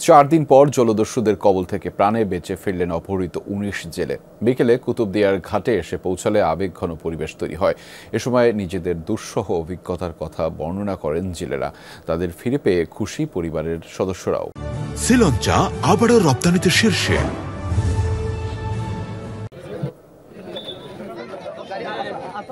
4 দিন পর জলদস্যুদের কবল থেকে প্রাণে বেঁচে ফিরলেন অপহৃত ১৯ জেলে। বিকেলে কুতুবদিয়ার ঘাটে এসে পৌঁছালে আবেগঘন পরিবেশ তৈরি হয়। এ সময় নিজেদের দুঃসহ অভিজ্ঞতার কথা বর্ণনা করেন জেলেরা। তাদের ফিরে পেয়ে খুশি পরিবারের সদস্যরাও। শ্রীলঙ্কা আবারও রপ্তানিতে শীর্ষে।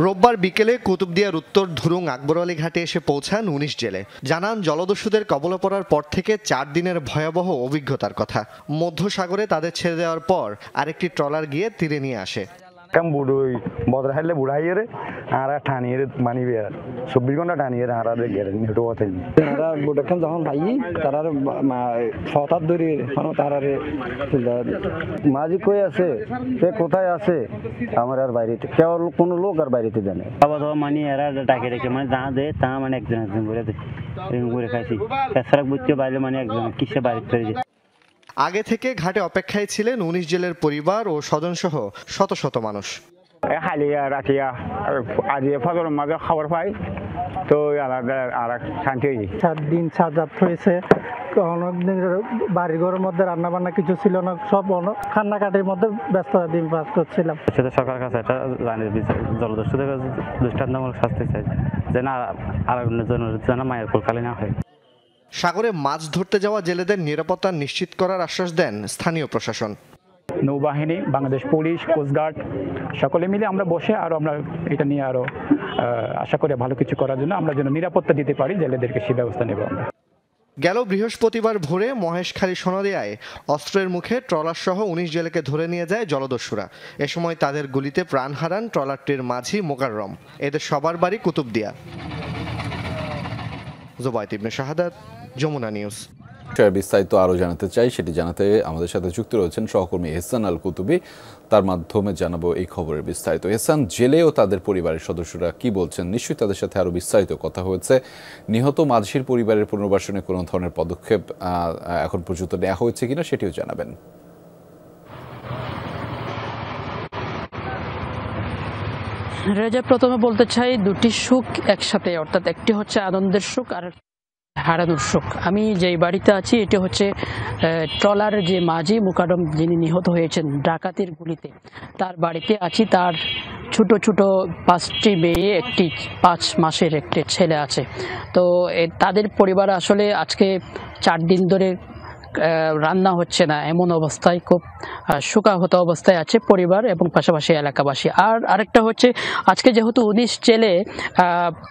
রোববার বিকেলে কুতুবদিয়ার উত্তর ধুরুং আকবর আলী ঘাটে এসে পৌঁছান ১৯ জেলে। জানান জলদস্যুদের কবলে পড়ার পর থেকে 4 দিনের ভয়াবহ অভিজ্ঞতার কথা। মধ্য সাগরে তাদের ছেড়ে দেওয়ার পর আরেকটি ট্রলার গিয়ে তীরে নিয়ে আসে। বুড়োই বদরা হাইলে বুড়াইয়ে রে আর টানিয়ে মানিবে 24 ঘন্টা টানিয়ে আর গেলেন হেঁটু কথা তারা বুড়াখান যখন ভাই তারা হঠাৎ ধরে তারারে মাঝি কই আছে সে কোথায় আছে আমার আর বাইরেতে কেউ কোনো লোক আর বাইরেতে জানে বাবা তো মানে এরা ডাকে রেখে মানে যা দে তা মানে একজন করে দে এরকম করে খাইছি তাছাড়া বুঝতে পারলে মানে একজন কিসে বাইরে করে যায়। আগে থেকে ঘাটে অপেক্ষায় ছিলেন ১৯ জেলের পরিবার ও স্বজনসহ শত শত মানুষ। হালিয়া রাখিয়া আজ ফজরের মাঝে খবর পাই তো আলাদা আর শান্তি হয়েছে। 4 দিন সাজাত হয়েছে, অনেকদিন বাড়িঘরের মধ্যে রান্না বান্না কিছু ছিল না, সব কান্নাকাটির মধ্যে ব্যস্ততা দিন পাস করছিলাম। সরকারের কাছে এটা জানি জলদস্যুদের দৃষ্টান্তমূলক শাস্তি চাই যে না আর যেন মায়ের কোলকালে না হয়। সাগরে মাছ ধরতে যাওয়া জেলেদের নিরাপত্তা নিশ্চিত করার আশ্বাস দেন স্থানীয় প্রশাসন। নৌবাহিনী, বাংলাদেশ পুলিশ, কোস্টগার্ড সকলে মিলে আমরা বসে আরো আমরা এটা নিয়ে আরো আশা করি ভালো কিছু করার জন্য আমরা যেন নিরাপত্তা দিতে পারি জেলেদেরকে সেই ব্যবস্থা নেব আমরা। গেল বৃহস্পতিবার ভোরে মহেশখালী সোনাদিয়ায় অস্ত্রের মুখে ট্রলার সহ ১৯ জেলেকে ধরে নিয়ে যায় জলদস্যুরা। এ সময় তাদের গুলিতে প্রাণ হারান ট্রলারটির মাঝি মোকাররম। এদের সবার বাড়ি কুতুবদিয়া। জুবায়েদ ইবনে শাহাদাত, যমুনা নিউজ। বিস্তারিত আরও জানাতে চাই, সেটি জানাতে আমাদের সাথে যুক্ত রয়েছেন সহকর্মী এহসান আল কুতুবী। তার মাধ্যমে জানাবো এই খবরের বিস্তারিত। এহসান, জেলে ও তাদের পরিবারের সদস্যরা কি বলছেন? নিশ্চয়ই তাদের সাথে আরও বিস্তারিত কথা হয়েছে। নিহত মাঝির পরিবারের পুনর্বাসনে কোনো ধরনের পদক্ষেপ এখন পর্যন্ত নেওয়া হয়েছে কিনা সেটিও জানাবেন। রেজা, প্রথমে বলতে চাই দুটি সুখ একসাথে, অর্থাৎ একটি হচ্ছে আনন্দের সুখ আর হারানোর সুখ। আমি যেই বাড়িতে আছি এটি হচ্ছে ট্রলার যে মাঝি মোকাররম যিনি নিহত হয়েছেন ডাকাতির গুলিতে, তার বাড়িতে আছি। তার ছোট ছোট 5টি মেয়ে, একটি 5 মাসের একটি ছেলে আছে। তো তাদের পরিবার আসলে আজকে 4 দিন ধরে রান্না হচ্ছে না, এমন অবস্থায় খুব শোকাহত অবস্থায় আছে পরিবার এবং পাশাপাশি এলাকাবাসী। আর আরেকটা হচ্ছে আজকে যেহেতু ১৯ জেলে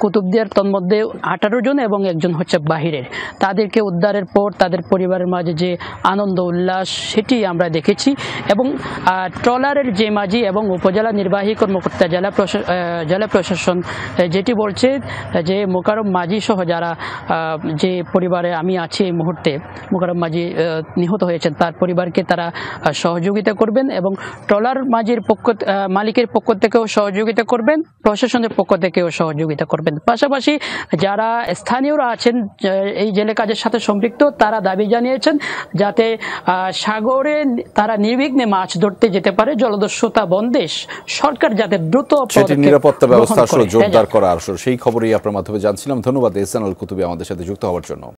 কুতুবদিয়ার তন্মধ্যে 18 জন এবং একজন হচ্ছে বাহিরের, তাদেরকে উদ্ধারের পর তাদের পরিবারের মাঝে যে আনন্দ উল্লাস সেটি আমরা দেখেছি। এবং ট্রলারের যে মাঝি এবং উপজেলা নির্বাহী কর্মকর্তা জেলা প্রশাসন যেটি বলছে যে মোকাররম মাঝি সহ যারা যে পরিবারে আমি আছি এই মুহূর্তে, মোকাররম মাঝি নিহত হয়েছেন তার পরিবারকে তারা সহযোগিতা করবেন এবং ট্রলার মাঝির মালিকের পক্ষ থেকেও সহযোগিতা করবেন, প্রশাসনের পক্ষ থেকেও সহযোগিতা করবেন। পাশাপাশি যারা স্থানীয়রা আছেন এই জেলে কাজের সাথে সম্পৃক্ত, তারা দাবি জানিয়েছেন যাতে সাগরে তারা নির্বিঘ্নে মাছ ধরতে যেতে পারে, জলদস্যুতা বন্ধে সরকার যাতে দ্রুত নিরাপত্তা ব্যবস্থা জোরদার করা। সেই খবরই আপনার মাধ্যমে জানছিলাম। ধন্যবাদ এহসান আল কুতুবী আমাদের সাথে যুক্ত হওয়ার জন্য।